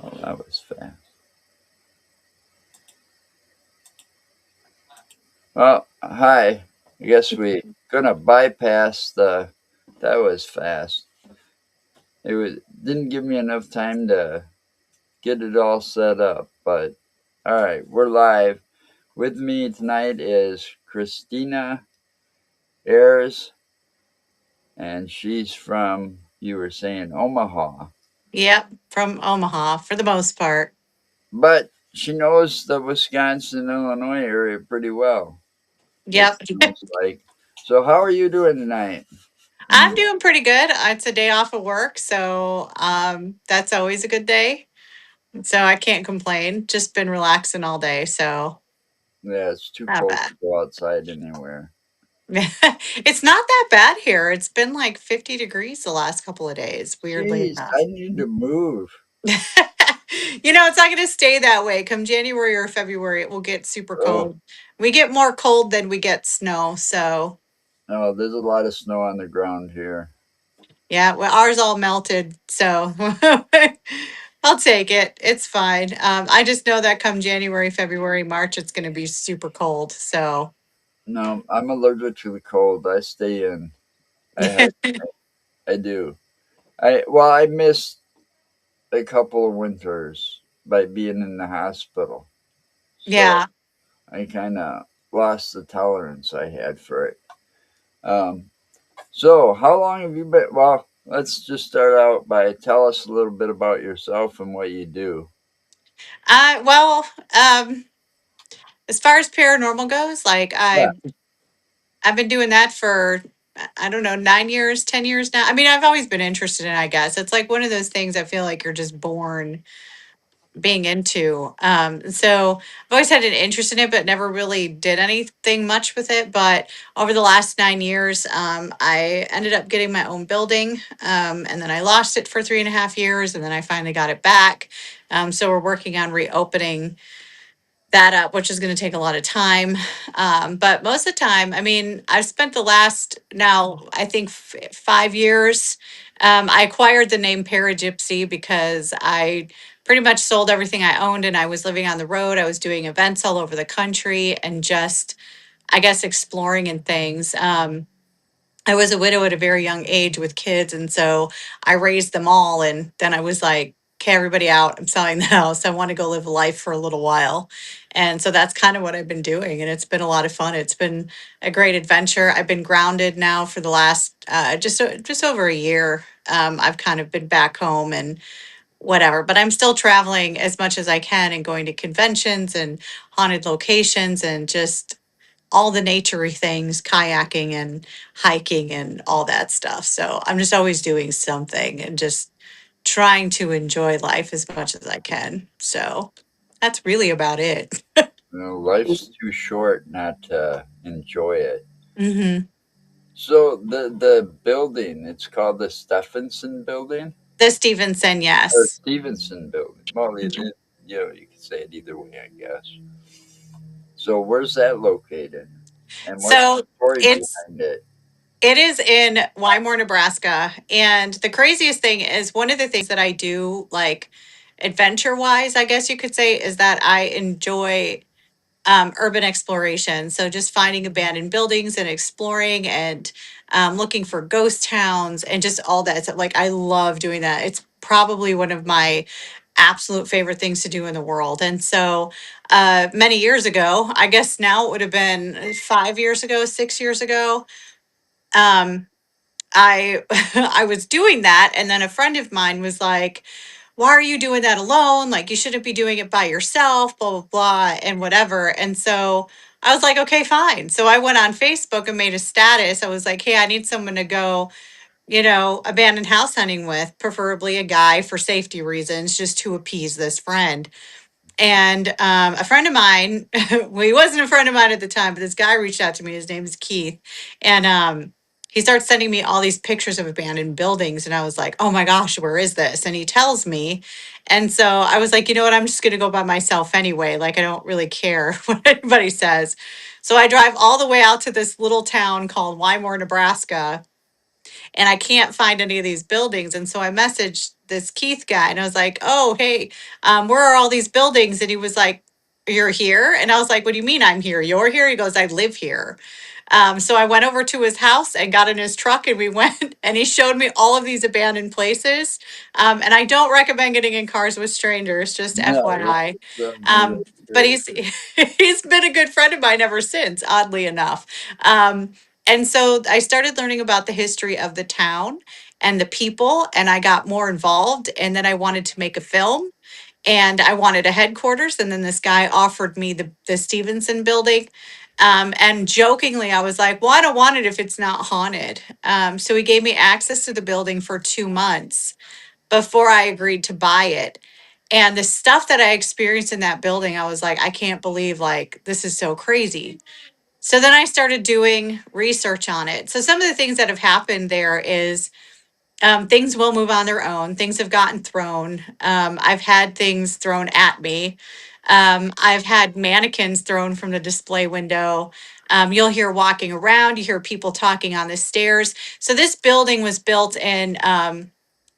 Oh, that was fast. Well, hi. I guess we gonna bypass the. That was fast. It was didn't give me enough time to get it all set up, but all right, we're live. With me tonight is Christina Ayers, and she's from you were saying Omaha, Yep, from Omaha for the most part. but she knows the Wisconsin Illinois area pretty well. It Yep. sounds like. So, how are you doing tonight? I'm And doing pretty good. It's a day off of work, so that's always a good day. So I can't complain. Just been relaxing all day, so yeah, it's too not cold to bad. go outside anywhere. It's not that bad here. It's been like 50 degrees the last couple of days, weirdly Jeez, enough. I need to move. It's not going to stay that way. Come January or February, it will get super Oh, cold. We get more cold than we get snow, so no, there's a lot of snow on the ground here. yeah, well, ours all melted, so I'll take it. It's fine. I just know that come January, February, March, it's going to be super cold. So, No, I'm allergic to the cold. I stay in. I have, I do. I missed a couple of winters by being in the hospital, so yeah. I kind of lost the tolerance I had for it. Um, so how long have you been? Well, let's just start out by tell us a little bit about yourself and what you do. Well, as far as paranormal goes, like Yeah. I've been doing that for I don't know 9 years, 10 years now. I mean, I've always been interested in. I guess it's like one of those things. I feel like you're just born being into. So I've always had an interest in it, but never really did anything much with it. But over the last 9 years, I ended up getting my own building, and then I lost it for 3.5 years, and then I finally got it back. So we're working on reopening that up, which is going to take a lot of time. But most of the time, I mean, I've spent the last now, I think, 5 years. I acquired the name Paragypsy because I pretty much sold everything I owned and I was living on the road. I was doing events all over the country and just, I guess, exploring and things. I was a widow at a very young age with kids. And so I raised them all. And then I was like, okay, everybody out. I'm selling the house. I want to go live a life for a little while. And so that's kind of what I've been doing. And it's been a lot of fun. It's been a great adventure. I've been grounded now for the last just over a year. I've kind of been back home and whatever, but I'm still traveling as much as I can and going to conventions and haunted locations and just all the naturey things, kayaking and hiking and all that stuff. So I'm just always doing something and just trying to enjoy life as much as I can. So that's really about it. Life's too short not to enjoy it. Hmm. So the building, it's called the Stephenson Building The Stevenson, or yes. Stevenson Building. Well, you can say it either way, I guess. So where's that located, and what's the So story it's behind it? it is in Wymore, Nebraska. And the craziest thing is one of the things that I do like adventure wise, I guess you could say, is that I enjoy urban exploration. So just finding abandoned buildings and exploring and looking for ghost towns and just all that. So, like I love doing that. It's probably one of my absolute favorite things to do in the world. And so many years ago, I guess now it would have been 5 years ago, 6 years ago. Um, I I was doing that, and then a friend of mine was like, why are you doing that alone? Like, you shouldn't be doing it by yourself, blah, blah, blah, and whatever. And so I was like, okay, fine. So I went on Facebook and made a status. I was like, hey, I need someone to go, abandoned house hunting with, preferably a guy for safety reasons, just to appease this friend. And a friend of mine, well, he wasn't a friend of mine at the time, but this guy reached out to me. His name is Keith. And he starts sending me all these pictures of abandoned buildings. And I was like, oh my gosh, where is this? And he tells me. And so I was like, you know what? I'm just going to go by myself anyway. Like, I don't really care what anybody says. So I drive all the way out to this little town called Wymore, Nebraska, and I can't find any of these buildings. And so I messaged this Keith guy and I was like, oh, hey, where are all these buildings? And he was like, you're here? And I was like, what do you mean I'm here? You're here? He goes, I live here. So I went over to his house and got in his truck and we went and he showed me all of these abandoned places. And I don't recommend getting in cars with strangers, just No, FYI. don't do Um, that. but Great. he's been a good friend of mine ever since, oddly enough. Um, and so I started learning about the history of the town and the people, and I got more involved. And then I wanted to make a film and I wanted a headquarters. And then this guy offered me the Stevenson building. And jokingly, I was like, well, I don't want it if it's not haunted. So he gave me access to the building for 2 months before I agreed to buy it. And the stuff that I experienced in that building, I was like, I can't believe like this is so crazy. So then I started doing research on it. So some of the things that have happened there is things will move on their own. Things have gotten thrown. I've had things thrown at me. I've had mannequins thrown from the display window. You'll hear walking around. You hear people talking on the stairs. So this building was built in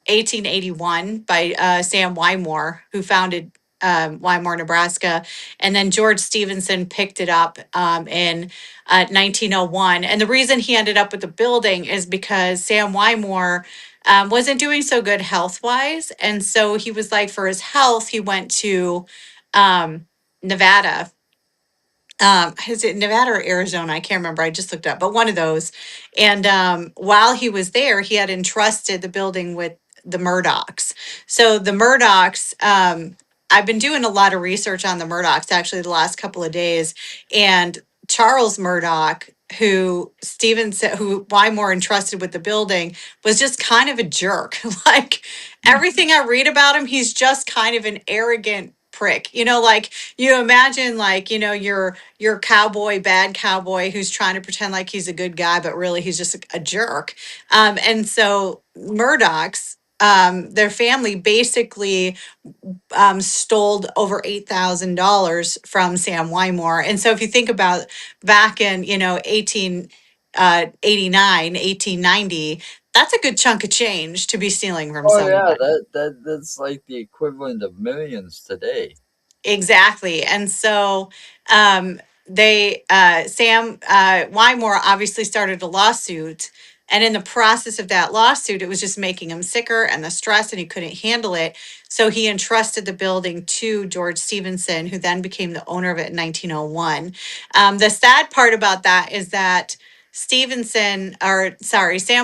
1881 by Sam Wymore, who founded Wymore, Nebraska. And then George Stevenson picked it up in 1901. And the reason he ended up with the building is because Sam Wymore wasn't doing so good health wise. And so he was like, for his health, he went to Nevada. Is it Nevada or Arizona? I can't remember. I just looked up, but one of those. And while he was there, he had entrusted the building with the Murdochs. So the Murdochs, I've been doing a lot of research on the Murdochs actually the last couple of days. And Charles Murdoch, who Wymore entrusted with the building, was just kind of a jerk. Like everything I read about him, he's just kind of an arrogant prick. Like you imagine like, your cowboy, bad cowboy who's trying to pretend like he's a good guy, but really he's just a jerk. And so Murdoch's, their family basically stole over $8,000 from Sam Wymore. And so if you think about back in, 1889, 1890, that's a good chunk of change to be stealing from Oh yeah, someone. that's like the equivalent of millions today. Exactly. And so Sam Wymore obviously started a lawsuit. And in the process of that lawsuit, it was just making him sicker and the stress, and he couldn't handle it. So he entrusted the building to George Stevenson, who then became the owner of it in 1901. The sad part about that is that Sam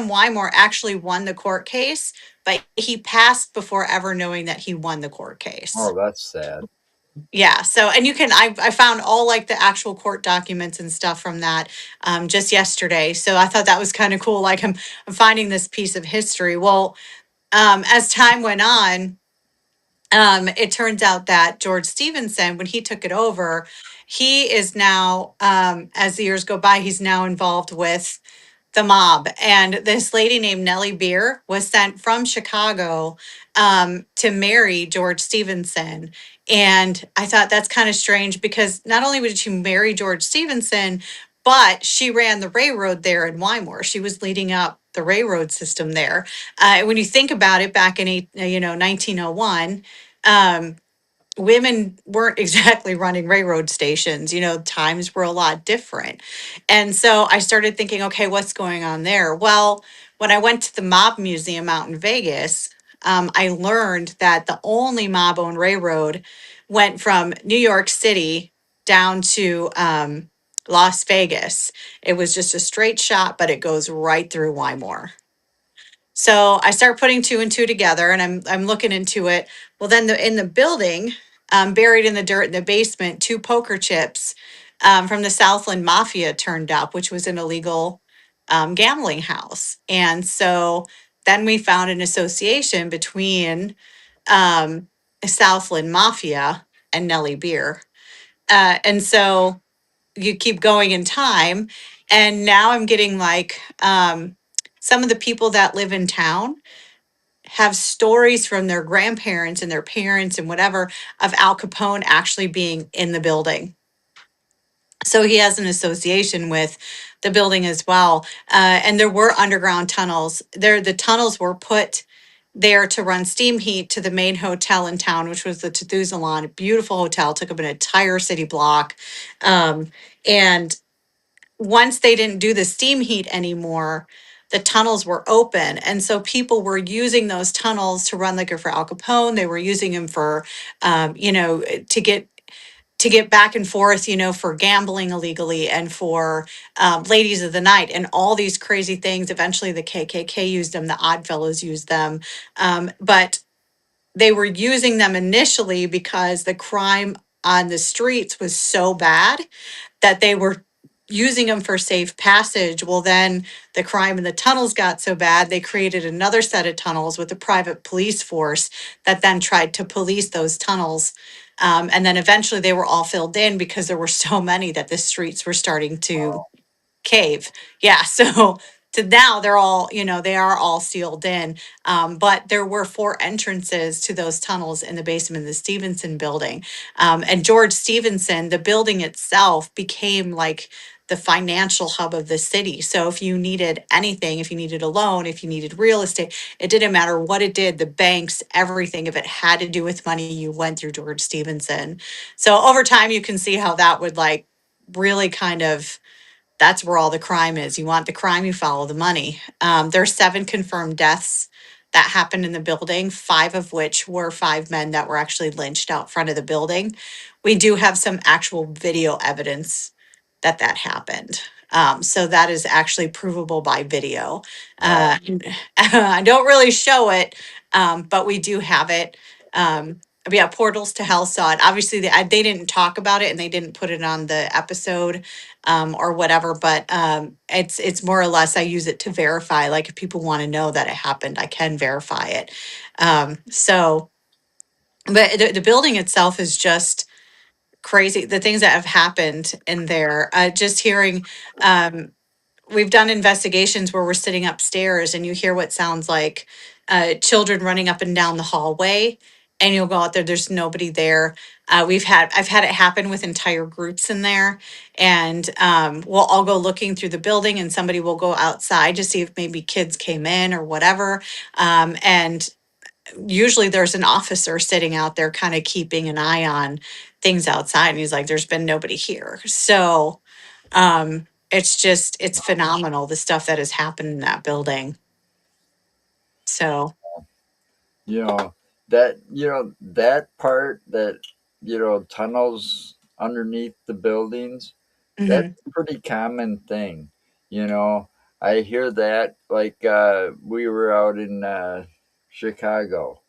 Wymore actually won the court case, but he passed before ever knowing that he won the court case. Oh, that's sad. Yeah. So, and I found all like the actual court documents and stuff from that just yesterday. So I thought that was kind of cool. Like I'm finding this piece of history. Well, as time went on, it turns out that George Stevenson, when he took it over, he is now, as the years go by, he's now involved with the mob. And this lady named Nellie Beer was sent from Chicago to marry George Stevenson. And I thought that's kind of strange because not only did she marry George Stevenson, but she ran the railroad there in Wymore. She was leading up the railroad system there. When you think about it, back in 1901, um, women weren't exactly running railroad stations. Times were a lot different. And so I started thinking, okay, what's going on there? Well, when I went to the Mob Museum out in Vegas, I learned that the only mob owned railroad went from New York City down to Las Vegas. It was just a straight shot, but it goes right through Wymore. So I start putting two and two together, and I'm looking into it. Well, then in the building, buried in the dirt in the basement, two poker chips from the Southland Mafia turned up, which was an illegal gambling house. And so then we found an association between um, Southland Mafia and Nellie Beer. And so you keep going in time, and now I'm getting like some of the people that live in town have stories from their grandparents and their parents and whatever of Al Capone actually being in the building. So he has an association with the building as well. And there were underground tunnels. The tunnels were put there to run steam heat to the main hotel in town, which was the Tethusalon, a beautiful hotel, took up an entire city block. And once they didn't do the steam heat anymore, the tunnels were open. And so people were using those tunnels to run liquor for Al Capone. They were using them for, to get back and forth, for gambling illegally and for ladies of the night and all these crazy things. Eventually, the KKK used them, the Oddfellows used them. But they were using them initially because the crime on the streets was so bad that they were using them for safe passage. Well, then the crime in the tunnels got so bad, they created another set of tunnels with a private police force that then tried to police those tunnels. And then eventually they were all filled in because there were so many that the streets were starting to cave. Yeah. So to now they're all, they are all sealed in. But there were four entrances to those tunnels in the basement of the Stevenson building. And George Stevenson, the building itself became like the financial hub of the city. So if you needed anything, if you needed a loan, if you needed real estate, it didn't matter what it did, the banks, everything, if it had to do with money, you went through George Stevenson. So over time, you can see how that would like really kind of, that's where all the crime is. You want the crime, you follow the money. There's 7 confirmed deaths that happened in the building, 5 of which were 5 men that were actually lynched out front of the building. We do have some actual video evidence that that happened. So that is actually provable by video. Wow. I don't really show it, but we do have it. But yeah, Portals to Hell saw it. Obviously, they didn't talk about it and they didn't put it on the episode or whatever. But it's more or less I use it to verify. Like if people want to know that it happened, I can verify it. But the building itself is just crazy. The things that have happened in there. Just hearing. Um, we've done investigations where we're sitting upstairs and you hear what sounds like children running up and down the hallway, and you'll go out there, there's nobody there. I've had it happen with entire groups in there, and we'll all go looking through the building and somebody will go outside to see if maybe kids came in or whatever. And usually there's an officer sitting out there kind of keeping an eye on things outside, and he's like, there's been nobody here. So it's just, it's phenomenal, the stuff that has happened in that building. So, You know that part, that tunnels underneath the buildings, that's mhm, a pretty common thing. You know, I hear that, like, we were out in Chicago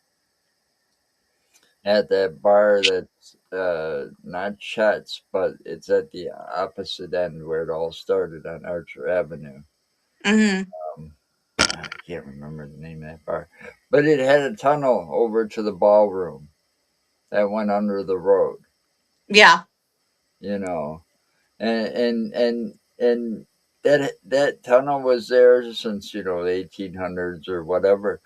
at that bar that's not Chet's, but it's at the opposite end where it all started on Archer Avenue. mhm, Um, I can't remember the name of that bar, but it had a tunnel over to the ballroom that went under the road. yeah, You know, and that tunnel was there since the 1800s or whatever.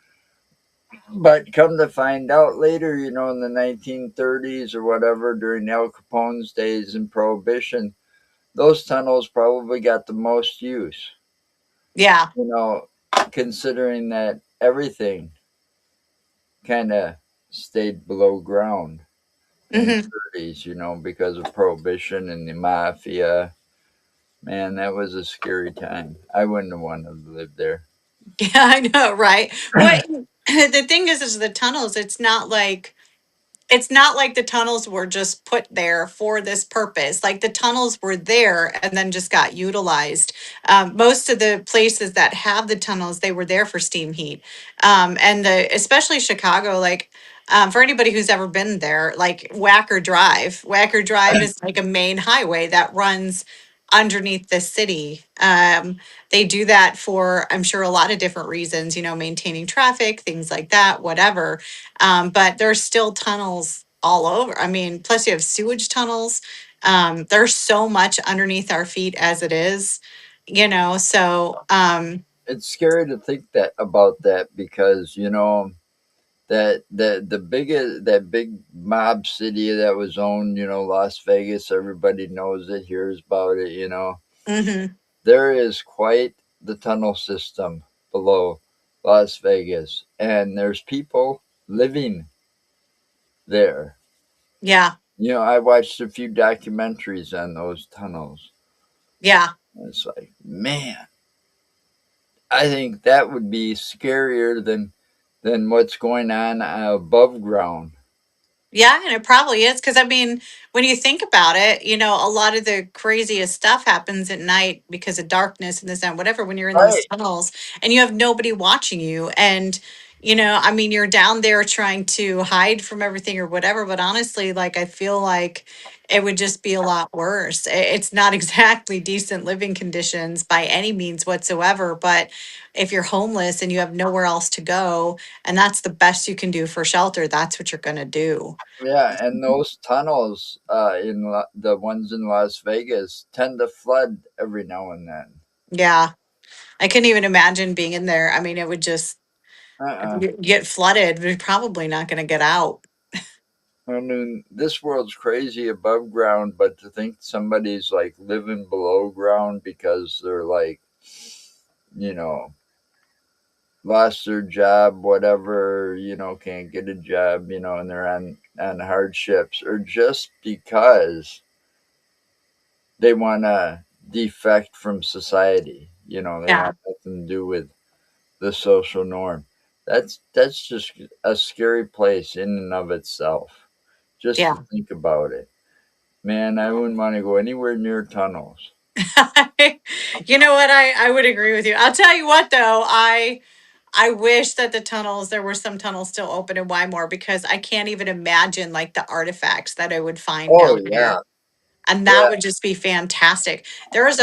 But come to find out later, in the 1930s or whatever, during Al Capone's days in Prohibition, those tunnels probably got the most use. yeah, You know, considering that everything kind of stayed below ground in the mhm. 30s, because of Prohibition and the mafia. Man, that was a scary time. I wouldn't have wanted to live there. Yeah, I know, right? What the thing is the tunnels, it's not like the tunnels were just put there for this purpose. Like the tunnels were there and then just got utilized. Most of the places that have the tunnels, they were there for steam heat. And especially Chicago, like for anybody who's ever been there, like Wacker Drive is like a main highway that runs underneath the city. They do that for, I'm sure, a lot of different reasons, maintaining traffic, things like that, whatever. But there's still tunnels all over. I mean, plus you have sewage tunnels. There's so much underneath our feet as it is, so It's scary to think that about that because that big mob city that was owned, Las Vegas. Everybody knows it, hears about it. mhm, there is quite the tunnel system below Las Vegas, and there's people living there. Yeah. I watched a few documentaries on those tunnels. Yeah. It's like, man, I think that would be scarier than what's going on above ground. Yeah, and it probably is because I mean, when you think about it, a lot of the craziest stuff happens at night because of darkness and this and whatever when you're in those Right. tunnels and you have nobody watching you. And, I mean, you're down there trying to hide from everything or whatever. But honestly, like, I feel like it would just be a lot worse. It's not exactly decent living conditions by any means whatsoever. But if you're homeless and you have nowhere else to go, and that's the best you can do for shelter, that's what you're going to do. Yeah, and those tunnels the ones in Las Vegas tend to flood every now and then. Yeah. I couldn't even imagine being in there. I mean, it would just if Uh-uh. you get flooded, we're probably not going to get out. I mean, this world's crazy above ground, but to think somebody's like living below ground because they're like, you know, lost their job, whatever, can't get a job, and they're on hardships, or just because they want to defect from society, they Yeah. want nothing to do with the social norm. That's just a scary place in and of itself. Just to Yeah. think about it. Man, I wouldn't want to go anywhere near tunnels. You know what? I would agree with you. I'll tell you what though, I wish that there were some tunnels still open in Wymore because I can't even imagine like the artifacts that I would find Oh down yeah, there. And that yeah. would just be fantastic. There's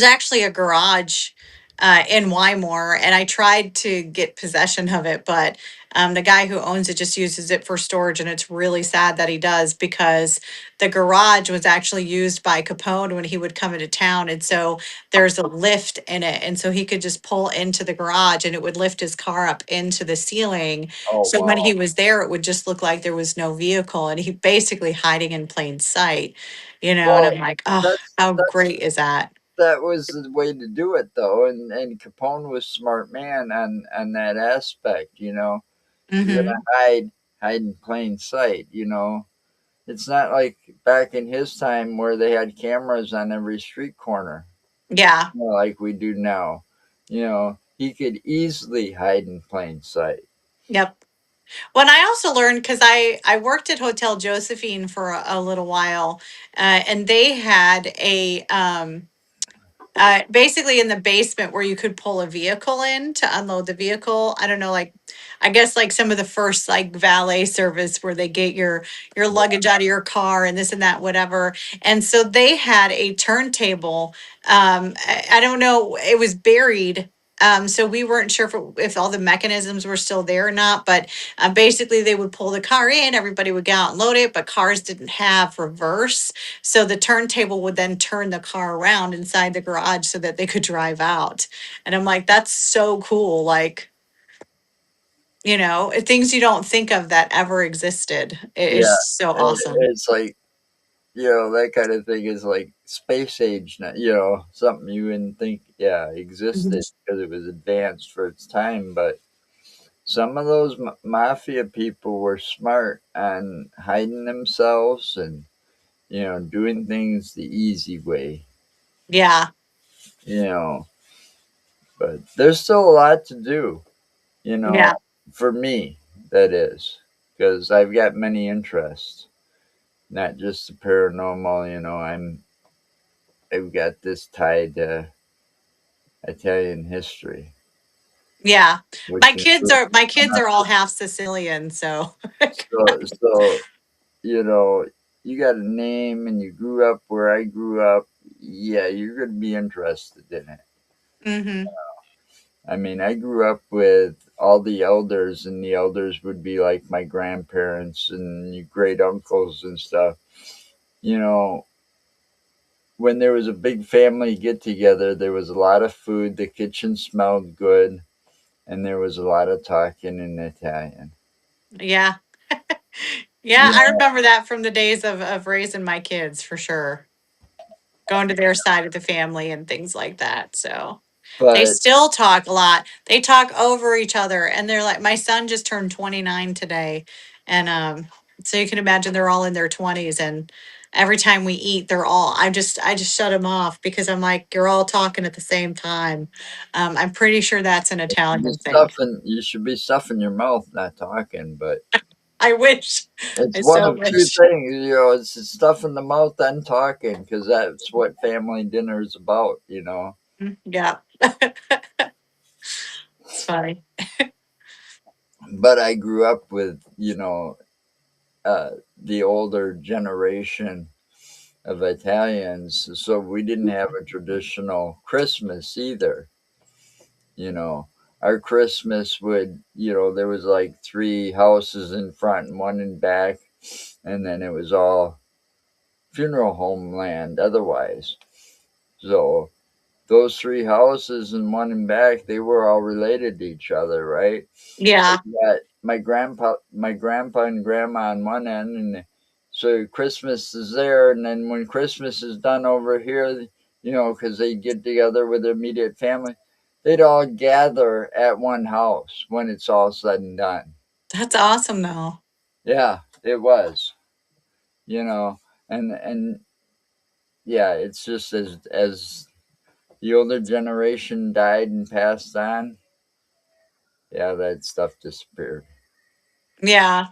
actually a garage in Wymore, and I tried to get possession of it, but the guy who owns it just uses it for storage, and it's really sad that he does because the garage was actually used by Capone when he would come into town, and so there's a lift in it, and so he could just pull into the garage, and it would lift his car up into the ceiling. Oh So when he wow. was there, it would just look like there was no vehicle, and he basically hiding in plain sight, and Well, I'm like, oh, that's how that's great is that? that was the way to do it though, and Capone was a smart man on that aspect. If you're gonna Hmm. hide in plain sight. It's not like back in his time where they had cameras on every street corner, Yeah. like we do now. He could easily hide in plain sight. Yep. Well, and I also learned because I worked at Hotel Josephine for a little while, and they had a basically in the basement where you could pull a vehicle in to unload the vehicle. I don't know, like I guess like some of the first like valet service where they get your luggage out of your car and this and that, whatever. And so they had a turntable. I don't know, it was buried. So we weren't sure if all the mechanisms were still there or not, but basically they would pull the car in, everybody would go out and load it, but cars didn't have reverse. So the turntable would then turn the car around inside the garage so that they could drive out. And I'm like, that's so cool. Like, things you don't think of that ever existed. It Yeah, is so awesome. it's like that kind of thing is like space age, something you wouldn't think, yeah, Mhm. existed because it was advanced for its time. But some of those mafia people were smart on hiding themselves and doing things the easy way. Yeah. You know, but there's still a lot to do. You Yeah. know, for me, that is, because I've got many interests, not just the paranormal. I've got this tied to Italian history, Yeah. which includes My kids are all mafia. half Sicilian, so So you know, you got a name and you grew up where I grew up. Yeah, you're going to be interested in it. hmm. I mean, I grew up with all the elders, and the elders would be like my grandparents and your great uncles and stuff. You know, when there was a big family get together, there was a lot of food, the kitchen smelled good, and there was a lot of talking in Italian. Yeah. Yeah, You I know, remember that from the days of raising my kids for sure. going to their side of the family and things like that. So they But still talk a lot. They talk over each other, and they're like, my son just turned 29 today, and so you can imagine they're all in their 20s, and every time we eat, they're all. I just shut them off because I'm like, you're all talking at the same time. I'm pretty sure that's an Italian thing. you should be stuffing your mouth, not talking. But I wish. it's I one so of two wish. things, it's stuff in the mouth and talking, because that's what family dinner is about, Yeah, it's funny. But I grew up with, the older generation of Italians, so we didn't have a traditional Christmas either. You know, our Christmas would, there was like three houses in front and one in back, and then it was all funeral home land otherwise. So those three houses and one in back, they were all related to each other, right? So Yeah, you got my grandpa and grandma on one end, and so Christmas is there, and then when Christmas is done over here, because they get together with their immediate family, they'd all gather at one house when it's all said and done. that's awesome though. Yeah, it was, you know, and yeah, it's just as the older generation died and passed on, yeah, that stuff disappeared. Yeah,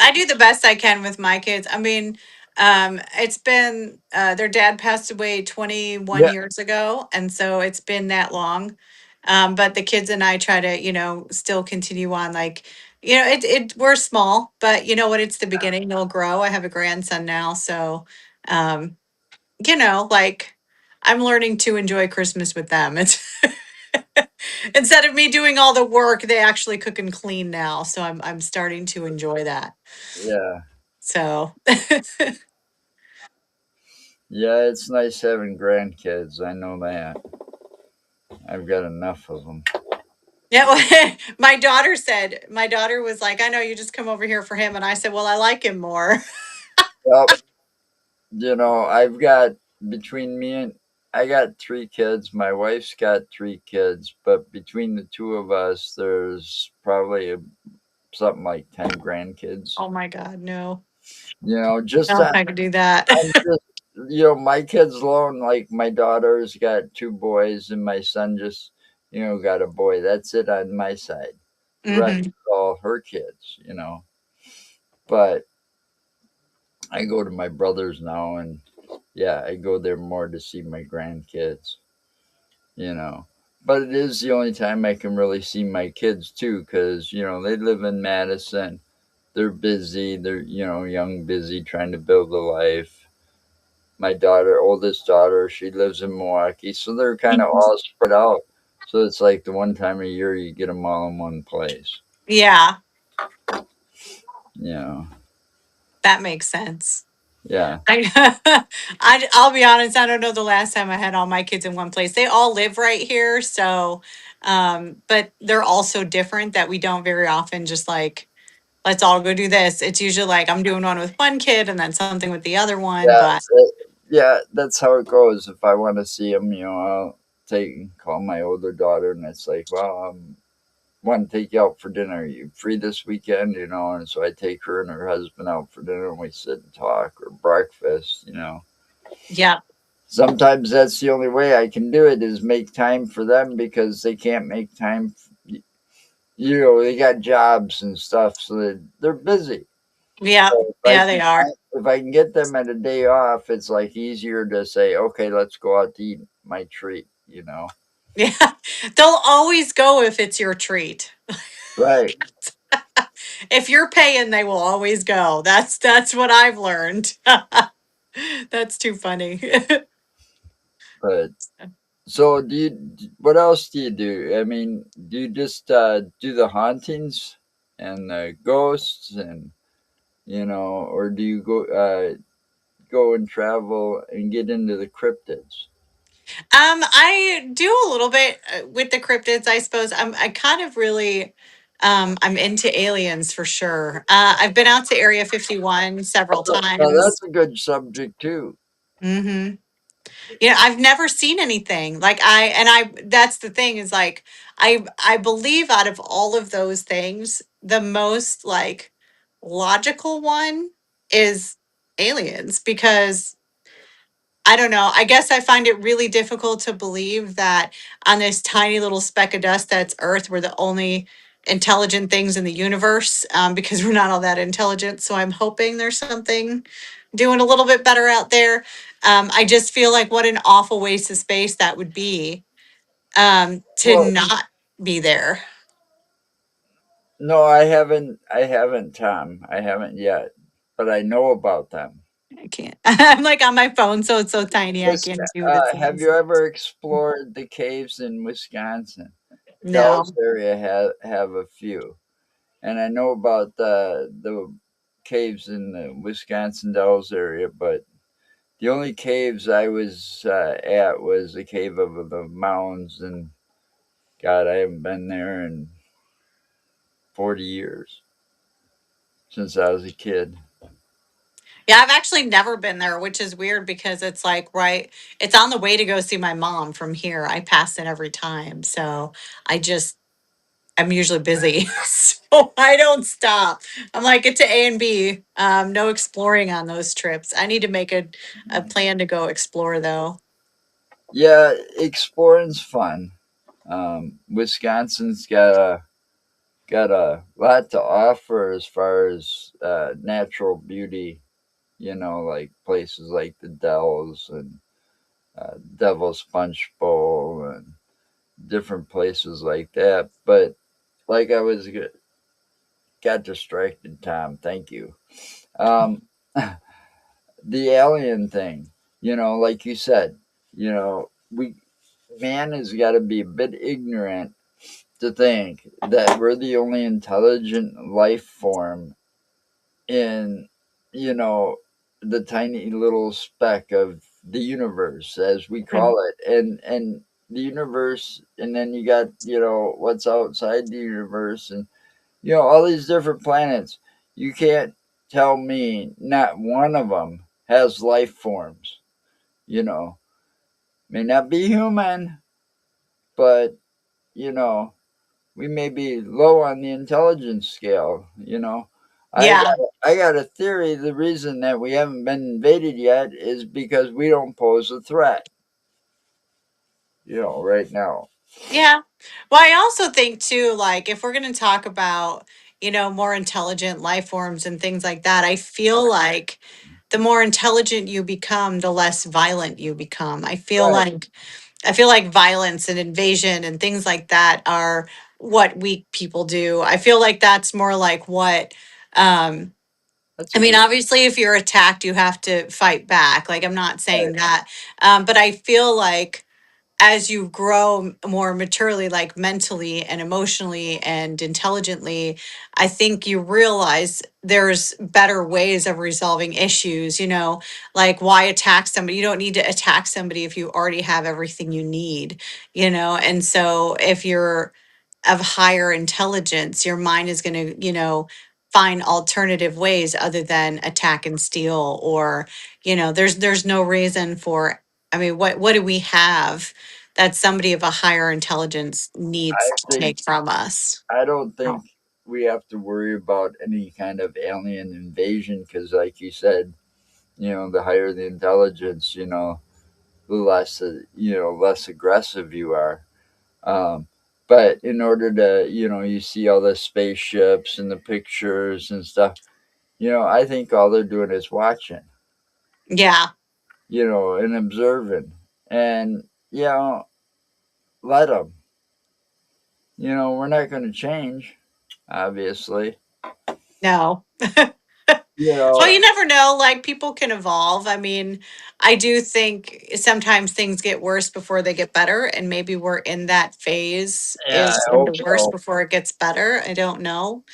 I do the best I can with my kids. I mean, it's been their dad passed away 21 Yeah, years ago, and so it's been that long. But the kids and I try to, still continue on. Like, we're small, but you know what? It's the beginning. They'll grow. I have a grandson now, so um, like I'm learning to enjoy Christmas with them. It's instead of me doing all the work, they actually cook and clean now. So I'm starting to enjoy that. yeah. So Yeah, it's nice having grandkids. I know that. I've got enough of them. yeah, well, my daughter was like, I know you just come over here for him. And I said, well, I like him more. Well, I've got between me and I got three kids. My wife's got three kids, but between the two of us, there's probably something like 10 grandkids. Oh my God, no. I Just don't think I could do that. on just my kids alone. Like my daughter's got two boys, and my son just got a boy. That's it on my side. The rest Hmm. is all her kids. But I go to my brother's now, and yeah, I go there more to see my grandkids, you know. But it is the only time I can really see my kids too, because they live in Madison. They're busy. They're young, busy, trying to build a life. My oldest daughter, she lives in Milwaukee, so they're kind of all spread out. So it's like the one time a year you get them all in one place. Yeah, You know, that makes sense. yeah, I'll be honest, I don't know the last time I had all my kids in one place. They all live right here, so but they're all so different that we don't very often just like let's all go do this. It's usually like I'm doing one with one kid and then something with the other one, yeah, but yeah. That's how it goes. If I want to see them, I'll call my older daughter, and it's like, well, want to take you out for dinner. Are you free this weekend? And so I take her and her husband out for dinner, and we sit and talk or breakfast. yeah. Sometimes that's the only way I can do it is make time for them because they can't make time. They got jobs and stuff, so they're busy. Yeah. So Yeah, they are. if I can get them at a day off, it's like easier to say, okay, let's go out to eat my treat. Yeah. They'll always go if it's your treat. Right. If you're paying, they will always go. That's what I've learned. That's too funny. But so what else do you do? I mean, do you just do the hauntings and the ghosts or do you go and travel and get into the cryptids? I do a little bit with the cryptids, I suppose. I kind of really, I'm into aliens for sure. I've been out to Area 51 several Now times. that's a good subject too. Hmm. I've never seen anything like I that's the thing is like I believe out of all of those things, the most like logical one is aliens because I don't know. I guess I find it really difficult to believe that on this tiny little speck of dust that's Earth, we're the only intelligent things in the universe because we're not all that intelligent. So I'm hoping there's something doing a little bit better out there. I just feel like what an awful waste of space that would be to Well, not be there. no, I haven't, Tom. I haven't yet, but I know about them. I can't. I'm like on my phone, so it's so tiny I Wisc can't see what it have says. you ever explored the caves in Wisconsin? Dells No. area have a few, and I know about the caves in the Wisconsin Dells area, but the only caves I was at was the cave of the mounds, and God, I haven't been there in 40 years since I was a kid. Yeah, I've actually never been there, which is weird because it's like it's on the way to go see my mom from here. I pass it every time. So I just I'm usually busy. So I don't stop. I'm like get to A and B. No exploring on those trips. I need to make a plan to go explore though. Yeah, exploring's fun. Wisconsin's got a lot to offer as far as natural beauty. Like places like the Dells and Devil's Punch Bowl and different places like that. But like got distracted, Tom. Thank you. Um, the alien thing. Like you said, we man has got to be a bit ignorant to think that we're the only intelligent life form in you know the tiny little speck of the universe as we Mhm. call it, and the universe, and then you got what's outside the universe, and all these different planets. You can't tell me not one of them has life forms. you know may not be human, but you know we may be low on the intelligence scale. Yeah. I got a theory. The reason that we haven't been invaded yet is because we don't pose a threat. Right now. Yeah. Well, I also think too, like if we're going to talk about, more intelligent life forms and things like that, I feel like the more intelligent you become, the less violent you become. Right. I feel like violence and invasion and things like that are what weak people do. I feel like that's more like what um That's I a mean, good. obviously, if you're attacked, you have to fight back. Like, I'm not Right. saying that. But I feel like as you grow more maturely, like mentally and emotionally and intelligently, I think you realize there's better ways of resolving issues, like why attack somebody? You don't need to attack somebody if you already have everything you need, And so if you're of higher intelligence, your mind is going to, find alternative ways other than attack and steal or, there's no reason for I mean, what do we have that somebody of a higher intelligence needs I to think take from us? I don't Oh. think we have to worry about any kind of alien invasion because, like you said, the higher the intelligence, the less less aggressive you are. Um, but in order to, you see all the spaceships and the pictures and stuff. I think all they're doing is watching, Yeah, and observing. And, let them. We're not going to change, obviously. no. You Well, know, you never know. Like people can evolve. I mean, I do think sometimes things get worse before they get better, and maybe we're in that phase yeah, is I in hope the worst so. before it gets better. I don't know.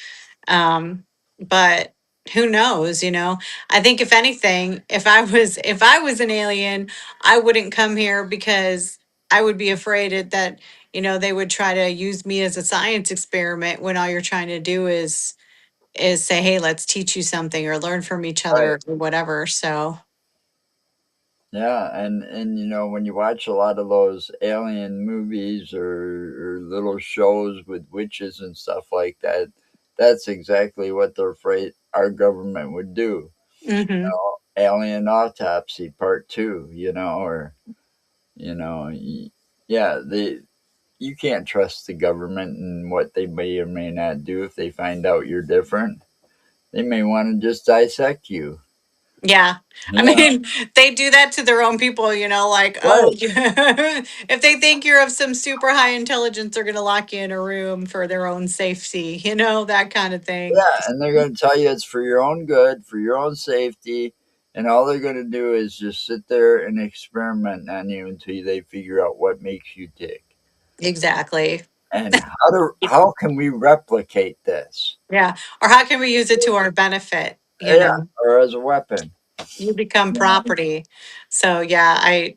Um, but who knows, I think if anything, if I was an alien, I wouldn't come here because I would be afraid that, they would try to use me as a science experiment when all you're trying to do is say, hey, let's teach you something or learn from each Right. other or whatever. So Yeah, and when you watch a lot of those alien movies or little shows with witches and stuff like that, that's exactly what they're afraid our government would do. Hmm. Alien Autopsy Part Two, or yeah, you can't trust the government and what they may or may not do if they find out you're different. They may want to just dissect you. Yeah. I Yeah, mean, they do that to their own people, like, oh, right. if they think you're of some super high intelligence, they're going to lock you in a room for their own safety, that kind of thing. Yeah, and they're going to tell you it's for your own good, for your own safety, and all they're going to do is just sit there and experiment on you until they figure out what makes you tick. Exactly. And how can we replicate this? Yeah. Or how can we use it to our benefit? Yeah, or as a weapon. You become You know? property. So yeah, and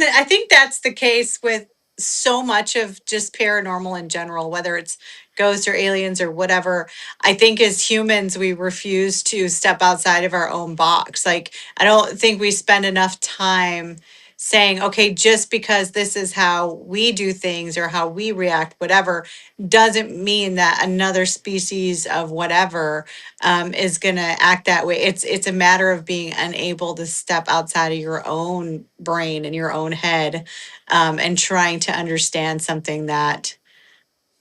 I think that's the case with so much of just paranormal in general, whether it's ghosts or aliens or whatever. I think as humans, we refuse to step outside of our own box. Like, I don't think we spend enough time saying, okay, just because this is how we do things or how we react, whatever, doesn't mean that another species of whatever is going to act that way. It's a matter of being unable to step outside of your own brain and your own head, and trying to understand something that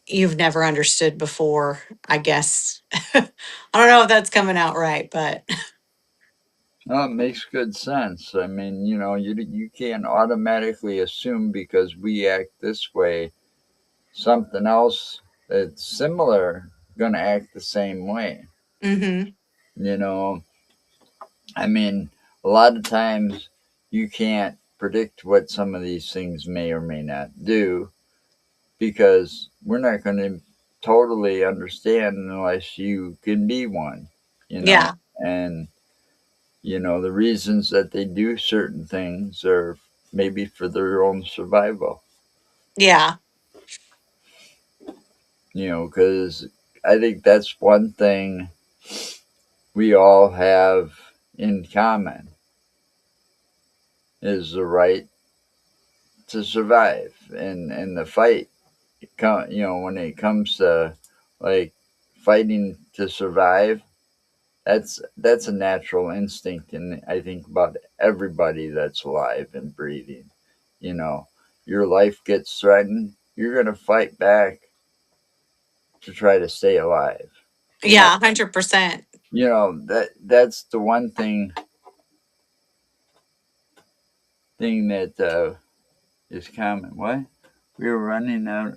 you've never understood before. I guess I don't know if that's coming out right, but No, it makes good sense. I mean, you can't automatically assume because we act this way, something else that's similar going to act the same way. hmm, You know, I mean, a lot of times you can't predict what some of these things may or may not do because we're not going to totally understand unless you can be one, you know, yeah, and the reasons that they do certain things are maybe for their own survival, yeah, because I think that's one thing we all have in common is the right to survive and the fight. When it comes to like fighting to survive, that's a natural instinct, and I think about everybody that's alive and breathing. You know, your life gets threatened, you're gonna fight back to try to stay alive. You know, yeah, 100%. that's the one thing that is common. What we were running out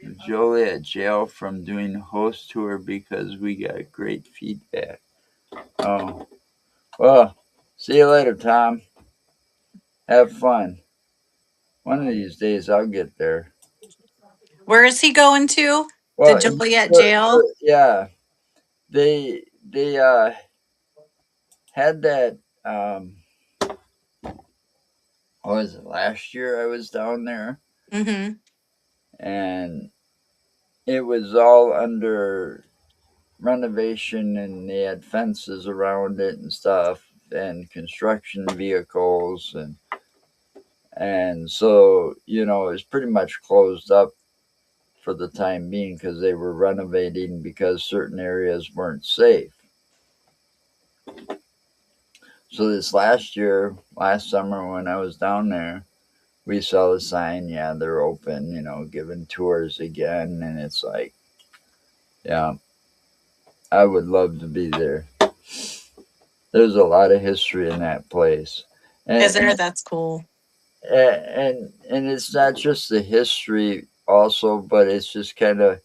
of Jolie at jail from doing the host tour because we got great feedback. Oh, well, see you later, Tom. Have fun. One of these days I'll get there. Where is he going to? The Well, Joliet jail? yeah, they had that. Um, what was it? Last year I was down there, Mm-hmm. and it was all under renovation, and they had fences around it and stuff, and construction vehicles, and so it was pretty much closed up for the time being because they were renovating because certain areas weren't safe. So this last summer when I was down there, we saw the sign, yeah, they're open, giving tours again, and it's like, yeah, I would love to be there. There's a lot of history in that place. Is And there? That's cool. and it's not just the history also, but it's just kind of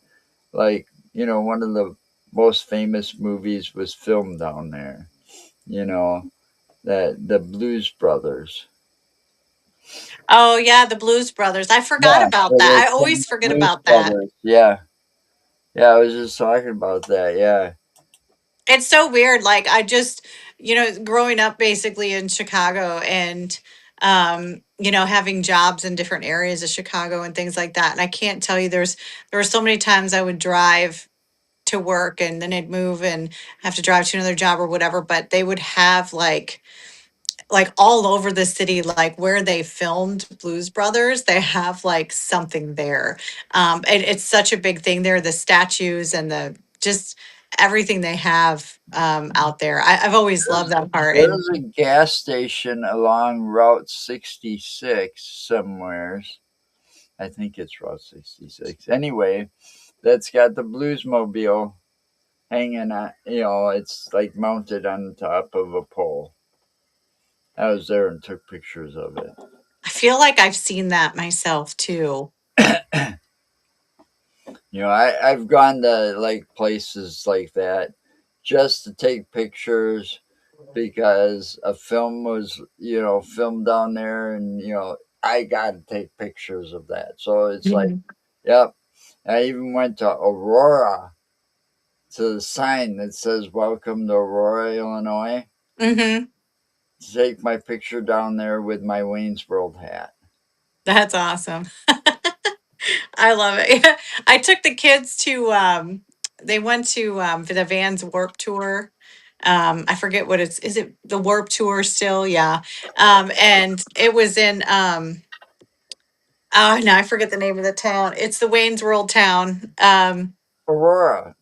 like, one of the most famous movies was filmed down there, you know, that the Blues Brothers. Oh yeah, the Blues Brothers. I forgot Yeah, about so that. they I filmed always the forget Blues about that. Brothers. Yeah. Yeah, I was just talking about that. Yeah. It's so weird. Like, I just, growing up basically in Chicago and having jobs in different areas of Chicago and things like that. And I can't tell you, there were so many times I would drive to work, and then I'd move and have to drive to another job or whatever. But they would have like all over the city, like where they filmed Blues Brothers, they have like something there. It's such a big thing there, the statues and the just everything they have out there. I've always loved There's that part. And there's a gas station along Route 66 somewheres. I think it's Route 66. Anyway, that's got the Bluesmobile hanging on, it's like mounted on top of a pole. I was there and took pictures of it. I feel like I've seen that myself too. I've gone to like places like that just to take pictures because a film was, filmed down there, and I got to take pictures of that. So it's like, Hmm. yep. I even went to Aurora to the sign that says "Welcome to Aurora, Illinois." Hmm. To take my picture down there with my Wayne's World hat. That's awesome. I love it. I took the kids to they went to for the Vans Warp Tour. I forget what it's, is it the Warp Tour still? Yeah. And it was in oh no, I forget the name of the town. It's the Wayne's World town. Aurora.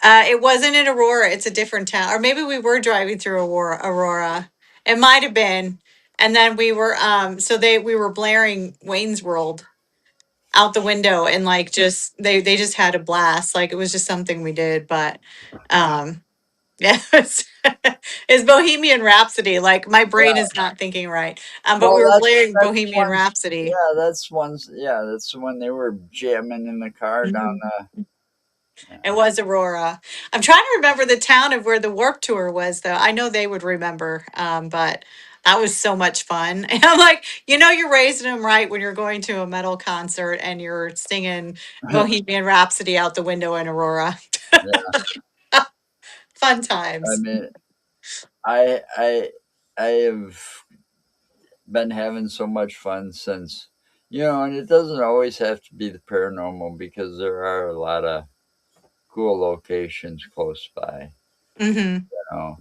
It wasn't in Aurora, it's a different town. Or maybe we were driving through Aurora. It might have been. And then we were so they we were blaring Wayne's World out the window, and like just they just had a blast. Like it was just something we did. But um yeah, it's Bohemian Rhapsody. Like my brain Yeah. is not thinking right. But Well, we were that's blaring that's Bohemian one. Rhapsody. Yeah, that's one. Yeah, that's the one they were jamming in the car down Mhm. the. It Yeah. was Aurora. I'm trying to remember the town of where the Warp Tour was, though. I know they would remember, but that was so much fun. And I'm like, you're raising them right when you're going to a metal concert and you're singing Bohemian Rhapsody out the window in Aurora. Yeah. Fun I times. mean, I I I have been having so much fun since, and it doesn't always have to be the paranormal because there are a lot of cool locations close by. Hmm. You know.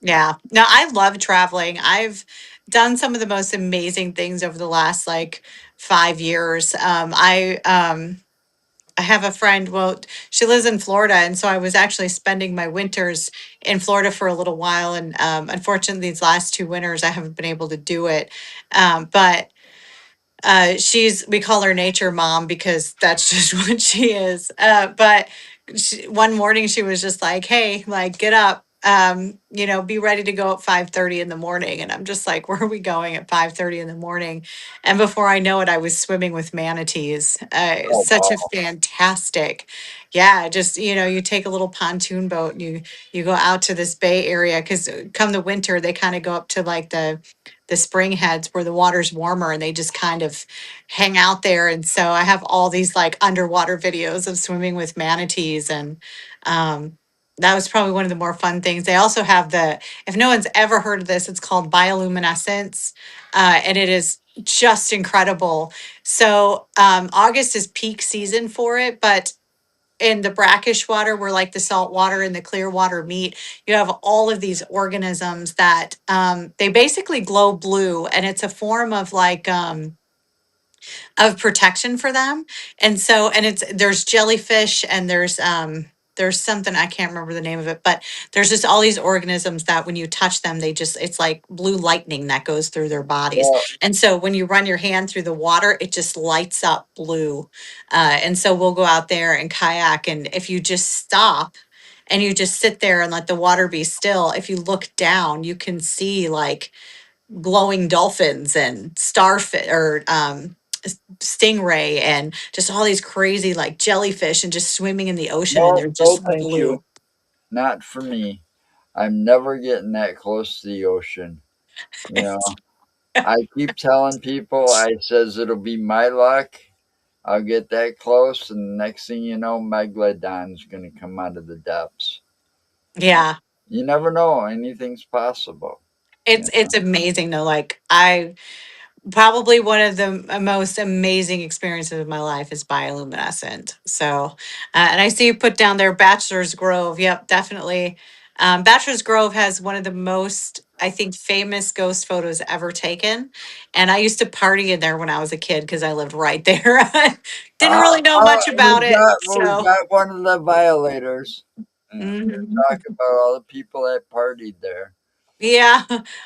Yeah. No, I love traveling. I've done some of the most amazing things over the last like 5 years. I have a friend, well, she lives in Florida. And so I was actually spending my winters in Florida for a little while. And unfortunately, these last 2 winters, I haven't been able to do it. But we call her nature mom because that's just what she is. But one morning she was just like, "Hey, like get up, be ready to go at 5:30 in the morning." And I'm just like, "Where are we going at 5:30 in the morning?" And before I know it, I was swimming with manatees. It's Oh such a wow. fantastic, yeah. Just you take a little pontoon boat and you go out to this bay area because come the winter they kind of go up to like the spring heads where the water's warmer, and they just kind of hang out there. And so I have all these like underwater videos of swimming with manatees. And um, that was probably one of the more fun things. They also have if no one's ever heard of this, it's called bioluminescence. And it is just incredible. So August is peak season for it, but in the brackish water where like the salt water and the clear water meet, you have all of these organisms that they basically glow blue, and it's a form of protection for them. And so, and there's jellyfish, and there's something I can't remember the name of it, but there's just all these organisms that when you touch them, it's like blue lightning that goes through their bodies. Well, And so when you run your hand through the water, it just lights up blue. And so we'll go out there and kayak, and if you just stop and you just sit there and let the water be still, if you look down, you can see like glowing dolphins and starfish or stingray and just all these crazy like jellyfish and just swimming in the ocean, and no, they're no, just thank you. blue. Not for me. I'm never getting that close to the ocean. You know, I keep telling people, I says it'll be my luck. I'll get that close, and the next thing you know, Megalodon's going to come out of the depths. Yeah. You never know. Anything's possible. It's Yeah. it's amazing though. Like I Probably one of the most amazing experiences of my life is bioluminescent. So, and I see you put down there Bachelor's Grove. Yep, definitely. Bachelor's Grove has one of the most, I think, famous ghost photos ever taken. And I used to party in there when I was a kid because I lived right there. Didn't really know much about it. We've So, got one of the violators. mhm. Talk about all the people that partied there. Yeah,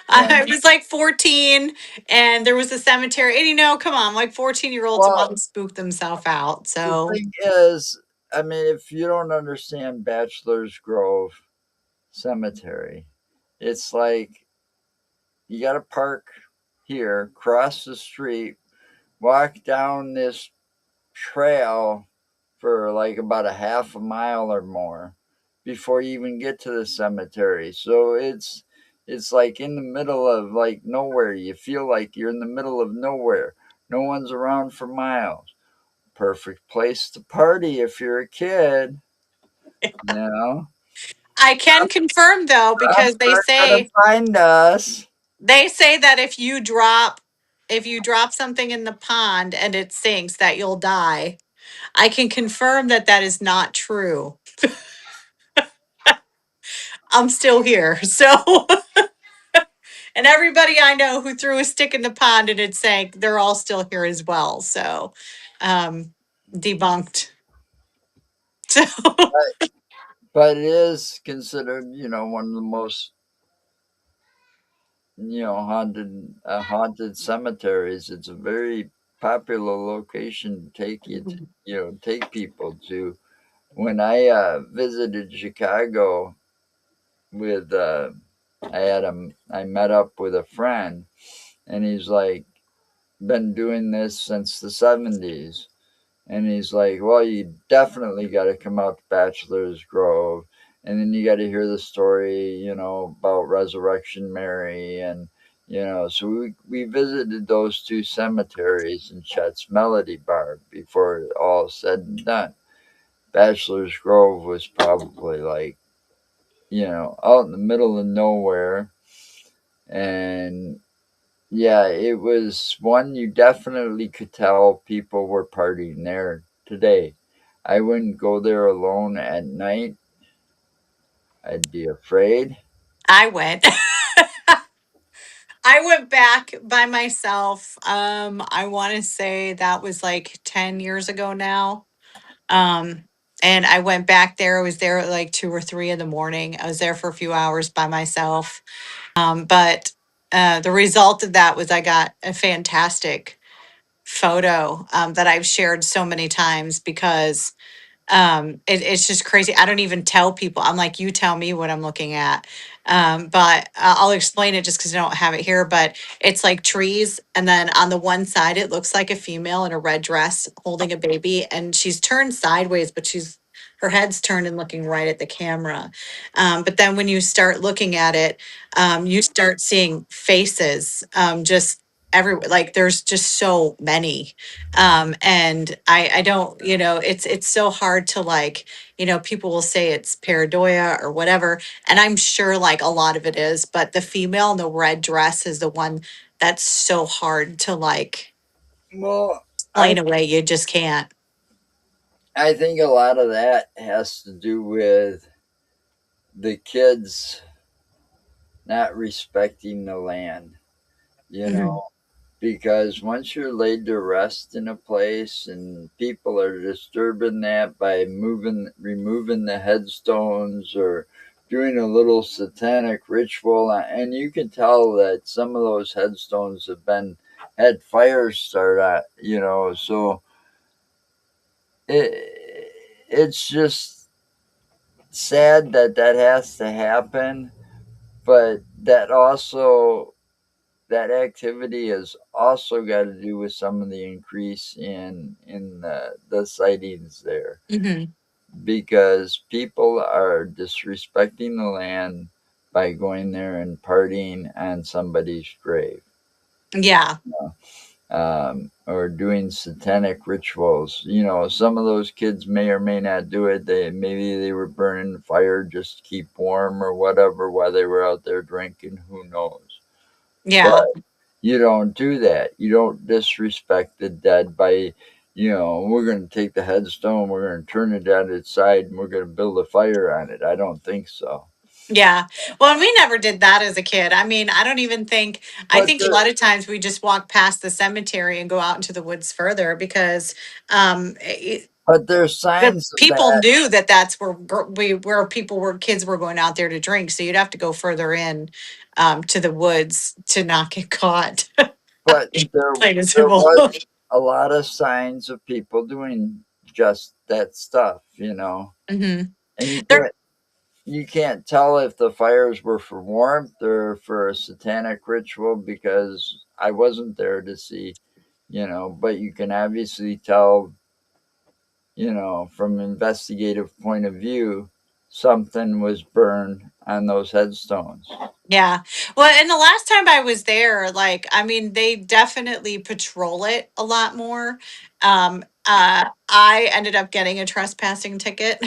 I And was like 14 and there was a cemetery. And come on, like 14-year-olds well, want to spook themselves out. the So, thing is, I mean, if you don't understand Bachelor's Grove Cemetery, it's like you got to park here, cross the street, walk down this trail for like about a half a mile or more before you even get to the cemetery. So it's like in the middle of like nowhere. You feel like you're in the middle of nowhere. No one's around for miles. Perfect place to party if you're a kid, you know. I can confirm though because Cops aren't gonna find us. they say that if you drop something in the pond and it sinks that you'll die. I can confirm that that is not true. I'm still here. So, and everybody I know who threw a stick in the pond and it sank, they're all still here as well. So, um, debunked. So, But it is considered, one of the most, haunted cemeteries. It's a very popular location to take you to, take people to. When I visited Chicago with, I met up with a friend, and he's like, been doing this since the 70s. And he's like, well, you definitely got to come out to Bachelor's Grove. And then you got to hear the story, about Resurrection Mary. And, so we visited those two cemeteries in Chet's Melody Bar before all said and done. Bachelor's Grove was probably like, out in the middle of nowhere. And yeah, it was one you definitely could tell people were partying there today. I wouldn't go there alone at night. I'd be afraid. I went. I went back by myself. I want to say that was like 10 years ago now. Um, and I went back there. I was there at like 2 or 3 in the morning. I was there for a few hours by myself. But the result of that was I got a fantastic photo that I've shared so many times because it's just crazy. I don't even tell people. I'm like, you tell me what I'm looking at. But I'll explain it just because I don't have it here. But it's like trees, and then on the one side it looks like a female in a red dress holding a baby, and she's turned sideways, but her head's turned and looking right at the camera. But then when you start looking at it, you start seeing faces, just everywhere. Like there's just so many. And I don't, it's so hard to like, people will say it's pareidoia or whatever, and I'm sure like a lot of it is, but the female in the red dress is the one that's so hard to like Well, explain away. You just can't. I think a lot of that has to do with the kids not respecting the land, you Mhm. know, because once you're laid to rest in a place and people are disturbing that by removing the headstones or doing a little satanic ritual, and you can tell that some of those headstones have been had fires start at, so it's just sad that that has to happen, but that activity has also got to do with some of the increase in the sightings there, Mhm. because people are disrespecting the land by going there and partying on somebody's grave, Yeah. or doing satanic rituals. Some of those kids may or may not do it. Maybe they were burning fire just to keep warm or whatever while they were out there drinking. Who knows? But Yeah. You don't do that. You don't disrespect the dead by, we're going to take the headstone, we're going to turn it on its side, and we're going to build a fire on it. I don't think so. Yeah. Well, and we never did that as a kid. I mean, I don't even think, I But think a there, lot of times we just walk past the cemetery and go out into the woods further because but there's the signs of people that. knew that that's where where people were, kids were going out there to drink. So you'd have to go further in to the woods to not get caught. But there Plain and there simple. was a lot of signs of people doing just that stuff. Hmm. And you There, can't you can't tell if the fires were for warmth or for a satanic ritual because I wasn't there to see. But you can obviously tell, from an investigative point of view, something was burned on those headstones. yeah. Well, and the last time I was there, like, I mean, they definitely patrol it a lot more. I ended up getting a trespassing ticket,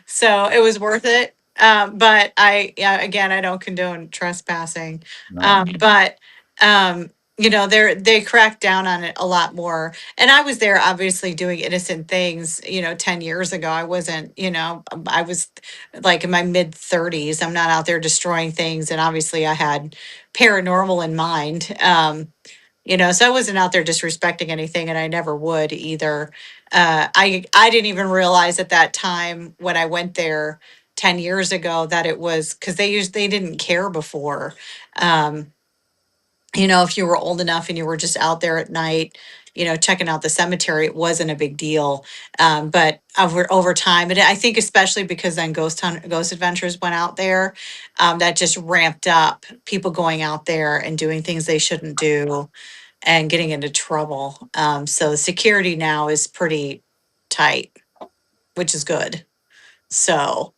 so it was worth it. But yeah, again, I don't condone trespassing. No. But they crack down on it a lot more. And I was there, obviously, doing innocent things. 10 years ago, I wasn't. I was like in my mid 30s. I'm not out there destroying things. And obviously, I had paranormal in mind. So I wasn't out there disrespecting anything, and I never would either. I didn't even realize at that time when I went there 10 years ago that it was because they didn't care before. Um, if you were old enough and you were just out there at night, checking out the cemetery, it wasn't a big deal. But over time, and I think especially because then Ghost Adventures went out there, that just ramped up people going out there and doing things they shouldn't do and getting into trouble. So security now is pretty tight, which is good. So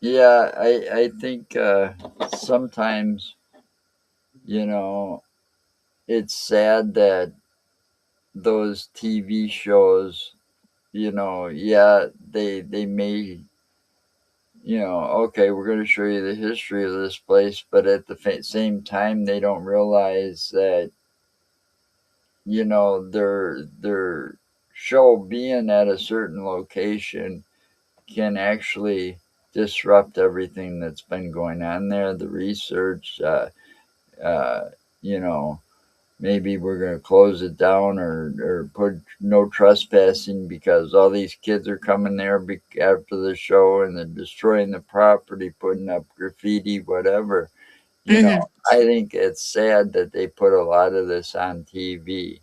Yeah, I think sometimes, you know, it's sad that those TV shows, yeah, they may, okay, we're going to show you the history of this place, but at the same time, they don't realize that, their show being at a certain location can actually disrupt everything that's been going on there, the research, uh, you know, maybe we're going to close it down or put no trespassing because all these kids are coming there after the show and they're destroying the property, putting up graffiti, whatever. You know, mhm. I think it's sad that they put a lot of this on TV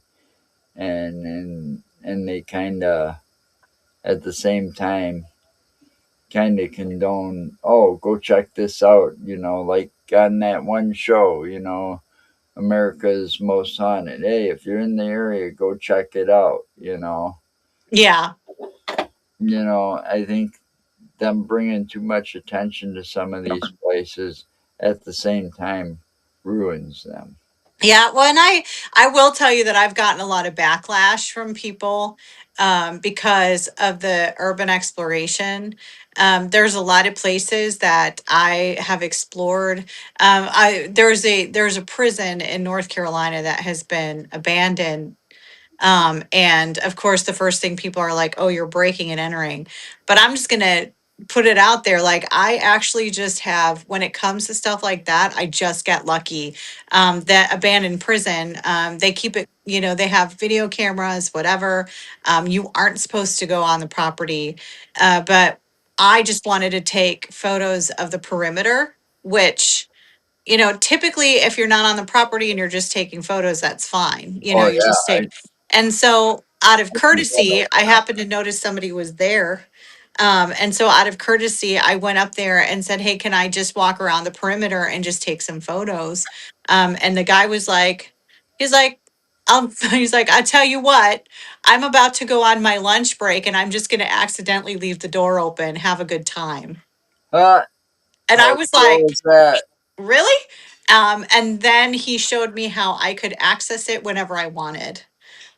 and they kind of at the same time kind of condone, oh, go check this out, like on that one show, America's Most Haunted. Hey, if you're in the area, go check it out. Yeah. I think them bringing too much attention to some of these places at the same time ruins them. Yeah, well, and I will tell you that I've gotten a lot of backlash from people because of the urban exploration. There's a lot of places that I have explored. There's a prison in North Carolina that has been abandoned, and of course, the first thing people are like, oh, you're breaking and entering. But I'm just going to put it out there. Like, I actually just have, when it comes to stuff like that, I just get lucky. That abandoned prison, they keep it, they have video cameras, whatever. You aren't supposed to go on the property. But I just wanted to take photos of the perimeter, which typically if you're not on the property and you're just taking photos, that's fine. Oh You yeah, just take. And so out of I know. courtesy, I happened to notice somebody was there. And so out of courtesy, I went up there and said, hey, can I just walk around the perimeter and just take some photos? And the guy was like, he's like, he's like, I tell you what, I'm about to go on my lunch break and I'm just going to accidentally leave the door open. Have a good time. Huh? And I How was cool like, is that? really? And then he showed me how I could access it whenever I wanted.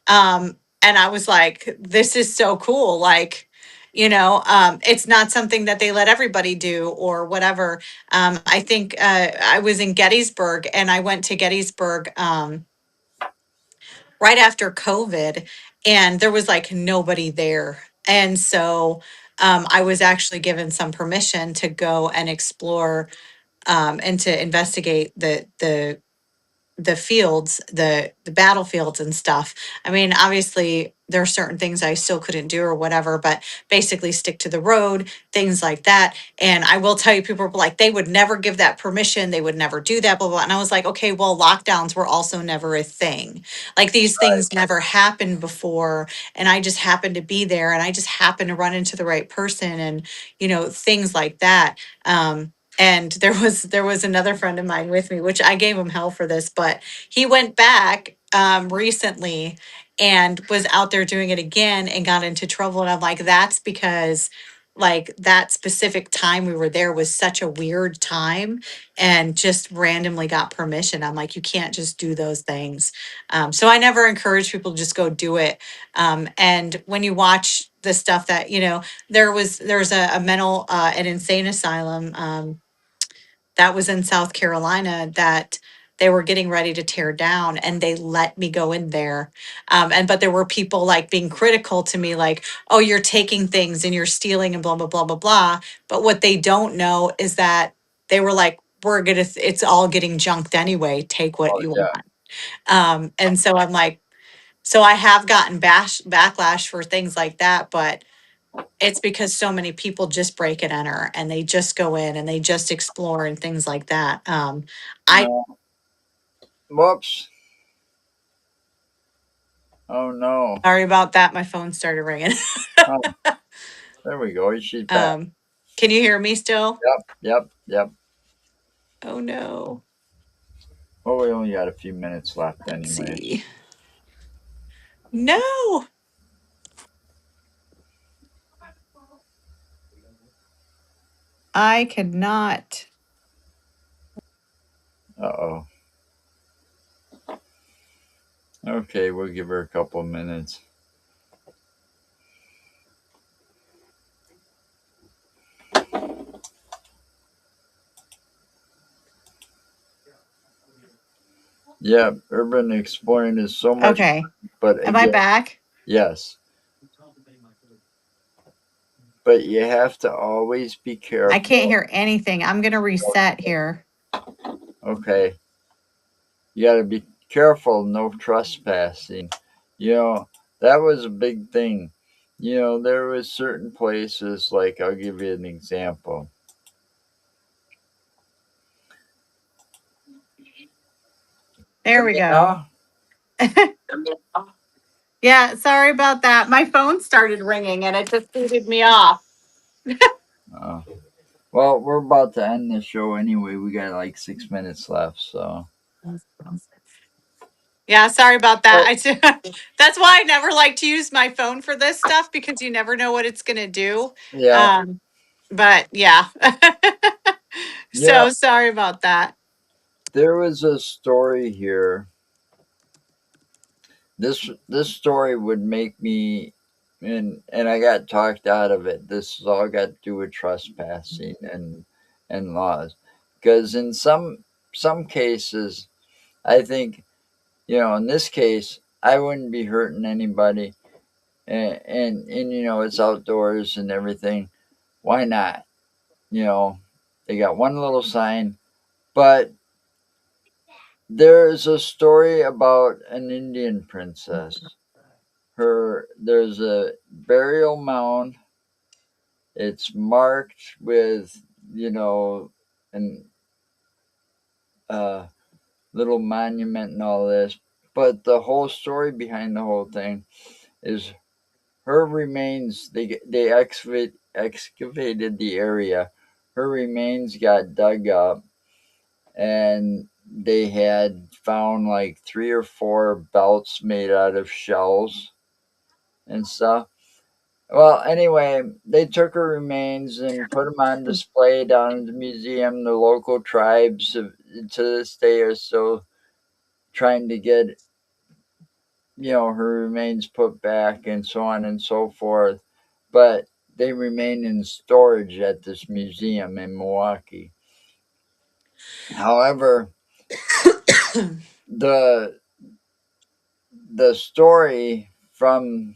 And I was like, this is so cool. Like, It's not something that they let everybody do or whatever. I think I was in Gettysburg, and I went to Gettysburg right after COVID, and there was like nobody there. And so I was actually given some permission to go and explore and to investigate the fields, the battlefields and stuff. I mean, obviously there are certain things I still couldn't do or whatever, but basically stick to the road, things like that. And I will tell you, people were like, they would never give that permission. They would never do that, blah, blah. And I was like, okay, well, lockdowns were also never a thing. Like these Right. things never happened before. And I just happened to be there, and I just happened to run into the right person, and, things like that. And there was another friend of mine with me, which I gave him hell for this, but he went back recently and was out there doing it again and got into trouble. And I'm like, that's because like that specific time we were there was such a weird time, and just randomly got permission. I'm like, you can't just do those things. So I never encourage people to just go do it. And when you watch the stuff that, there's a mental, an insane asylum, that was in South Carolina, that they were getting ready to tear down, and they let me go in there. But there were people like being critical to me, like, oh, you're taking things and you're stealing and blah, blah, blah, blah, blah. But what they don't know is that they were like, it's all getting junked anyway. Take what Oh you yeah. want. And so I'm like, so I have gotten backlash for things like that, but it's because so many people just break and enter, and they just go in and they just explore and things like that. I No. Whoops. Oh no. Sorry about that. My phone started ringing. Oh, there we go. She's back. um, can you hear me still? Yep. Yep. Yep. Oh no. Well, we only got a few minutes left, Let's anyways. see. No, I could not. Uh oh. Okay, we'll give her a couple minutes. Yeah, urban exploring is so much, Okay. but Am I again, back? yes, but you have to always be I can't careful. hear anything. I'm going to reset here. Okay, you got to be careful, no trespassing. You know, that was a big thing. There was certain places, like I'll give you an example. There Hear we me go. now? Yeah, sorry about that. My phone started ringing and it just booted me off. Uh, well, we're about to end the show anyway. We got like 6 minutes left, so. Yeah, sorry about that. Oh, That's why I never like to use my phone for this stuff, because you never know what it's going to do. yeah, Um, but yeah. yeah. So sorry about that. There was a story here. This story would make me, and I got talked out of it. This has all got to do with trespassing and laws, because in some cases, I think in this case I wouldn't be hurting anybody, and it's outdoors and everything. Why not? They got one little sign, but there's a story about an Indian princess. There's a burial mound. It's marked with an uh, little monument and all this. But the whole story behind the whole thing is her remains. They excavated the area. Her remains got dug up, and they had found like three or four belts made out of shells and stuff. Well, anyway, they took her remains and put them on display down at the museum. The local tribes to this day are still trying to get her remains put back and so on and so forth. But they remain in storage at this museum in Milwaukee. However, the the story from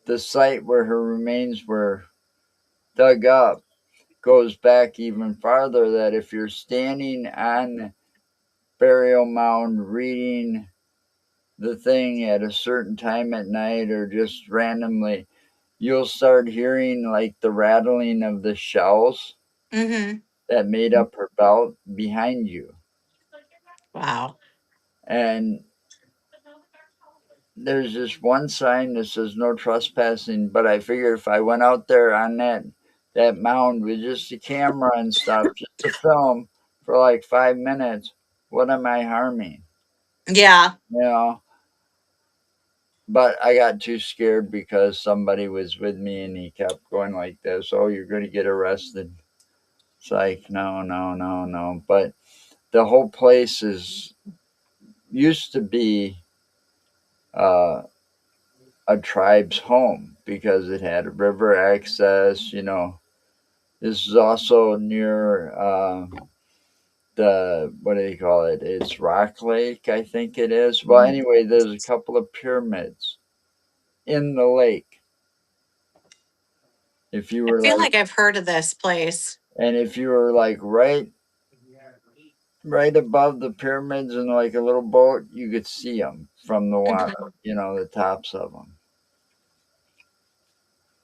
the site where her remains were dug up goes back even farther, that if you're standing on burial mound reading the thing at a certain time at night or just randomly, you'll start hearing like the rattling of the shells Mm-hmm. that made up her belt behind you. Wow. And there's just one sign that says no trespassing, but I figured if I went out there on that mound with just a camera and stuff, just to film for like 5 minutes, what am I harming? Yeah. You know, but I got too scared because somebody was with me and he kept going like this. Oh, you're going to get arrested. It's like, no, no, no, no. But the whole place is used to be uh, a tribe's home because it had river access. You know, this is also near the what do you call it? It's Rock Lake, I think it is. Well, anyway, there's a couple of pyramids in the lake. If you I were feel like, like I've heard of this place. and if you were like right above the pyramids in like a little boat, you could see them from the water. Mhm. You know, the tops of them.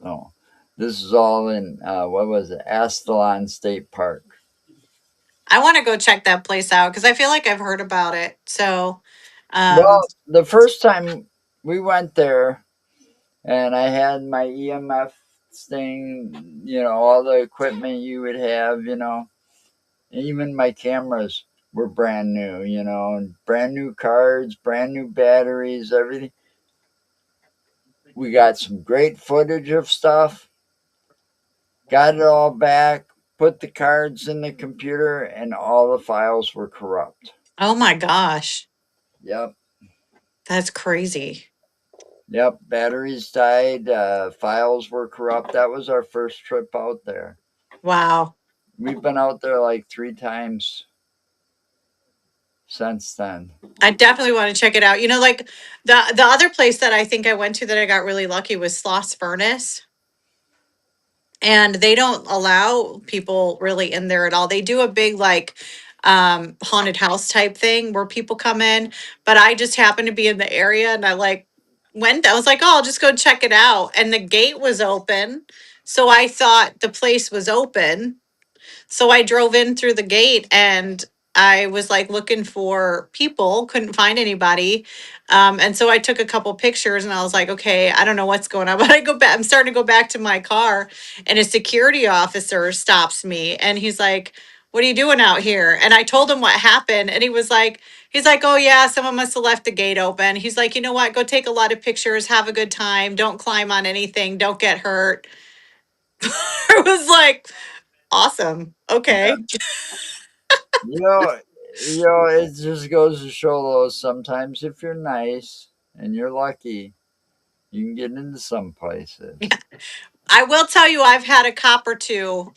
So this is all in what was it? Asylum State Park. I want to go check that place out because I feel like I've heard about it. So, um, Well, the first time we went there, and I had my EMF thing, you know, all the equipment you would have, you know, even my cameras were brand new, you know, and brand new cards, brand new batteries, everything. We got some great footage of stuff, got it all back, put the cards in the computer, and all the files were corrupt. oh my gosh, Yep. that's crazy. Yep, batteries died, files were corrupt. That was our first trip out there. Wow. We've been out there like 3 times since then. I definitely want to check it out. You know, like the other place that I think I went to that I got really lucky was Sloss Furnace. And they don't allow people really in there at all. They do a big like haunted house type thing where people come in, but I just happened to be in the area and I like went, I was like, "Oh, I'll just go check it out." And the gate was open. So I thought the place was open, so I drove in through the gate and I was like looking for people, couldn't find anybody. And so I took a couple pictures and I was like, okay, I don't know what's going on. But I go back, I'm starting to go back to my car and a security officer stops me and he's like, "What are you doing out here?" And I told him what happened. And he's like, "Oh, yeah, someone must have left the gate open." He's like, "You know what? Go take a lot of pictures, have a good time. Don't climb on anything, don't get hurt." I was like, awesome. Yeah. Okay. You know, you know, it just goes to show though, sometimes if you're nice and you're lucky, you can get into some places. I will tell you, I've had a cop or two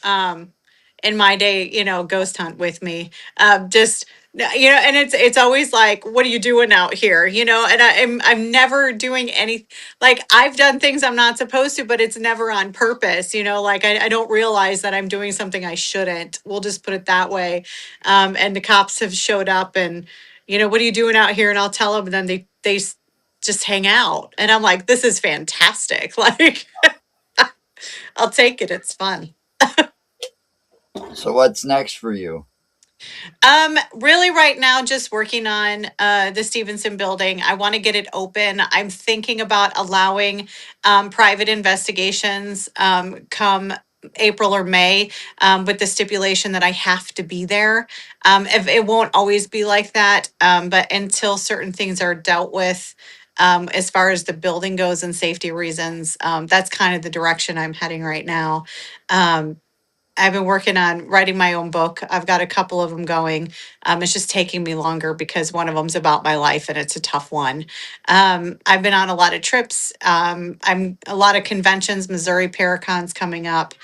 in my day, ghost hunt with me. Just and it's always like, "What are you doing out here?" And I'm never doing any, like I've done things I'm not supposed to, but it's never on purpose. Like I don't realize that I'm doing something I shouldn't. We'll just put it that way. And the cops have showed up, and "What are you doing out here?" And I'll tell them, and then just hang out, and I'm like, "This is fantastic!" Like. I'll take it. It's fun. So what's next for you? Really right now, just working on the Stevenson building. I want to get it open. I'm thinking about allowing private investigations come April or May, with the stipulation that I have to be there. If it won't always be like that, but until certain things are dealt with, as far as the building goes and safety reasons, that's kind of the direction I'm heading right now. Um, I've been working on writing my own book. I've got a couple of them going. It's just taking me longer because one of them's about my life and it's a tough one. I've been on a lot of trips. I'm a lot of conventions. Missouri Paracon's coming up,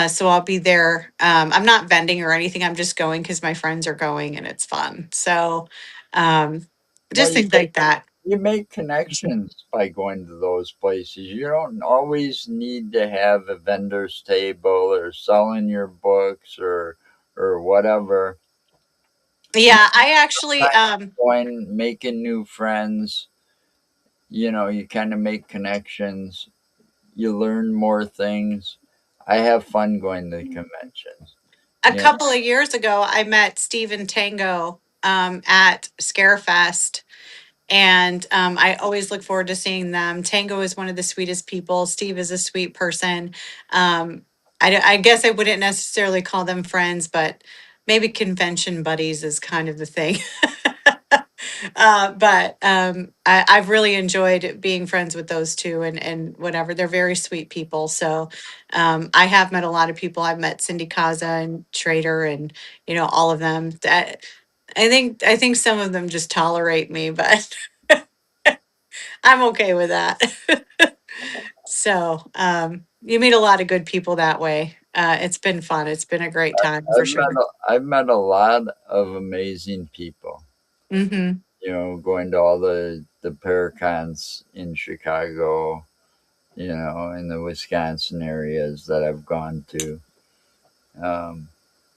so I'll be there. I'm not vending or anything. I'm just going because my friends are going and it's fun. So um, Well, just things like that. you make connections by going to those places. You don't always need to have a vendor's table or selling your books or whatever. You Yeah, I actually going making new friends. You kind of make connections. You learn more things. I have fun going to conventions. a Yeah, couple of years ago I met Stephen Tango at Scarefest. And I always look forward to seeing them. Tango is one of the sweetest people. Steve is a sweet person. Um, I guess I wouldn't necessarily call them friends, but maybe convention buddies is kind of the thing. But I've really enjoyed being friends with those two and whatever. They're very sweet people. So I have met a lot of people. I've met Cindy Kaza and Schrader and, all of them. That I think some of them just tolerate me, but I'm okay with that. So you meet a lot of good people that way. It's been fun. It's been a great time for sure. I've met a lot of amazing people. Hmm. Going to all the Paracons in Chicago, in the Wisconsin areas that I've gone to. Um,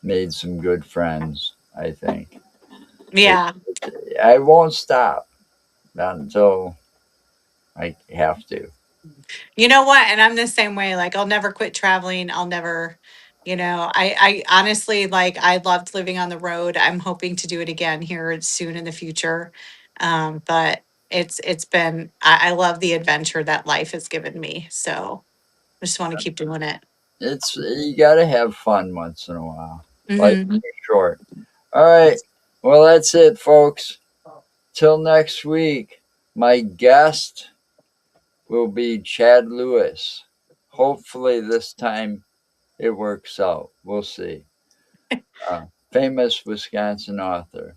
Made some good friends, I think. It, Yeah. I won't stop, not until I have to. You know what? And I'm the same way. Like I'll never quit traveling. I'll never, I honestly like I loved living on the road. I'm hoping to do it again here soon in the future. But it's been I love the adventure that life has given me. So I just want to keep doing it. You got to have fun once in a while. Life's Hmm. too short. All right. Well, that's it, folks. Till next week, my guest will be Chad Lewis. Hopefully, this time it works out. We'll see. Famous Wisconsin author.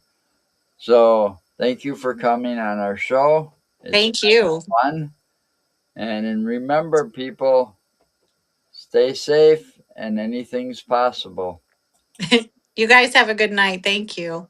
So, thank you for coming on our show. It's Thank you. fun. And remember, people, stay safe and anything's possible. You guys have a good night. Thank you.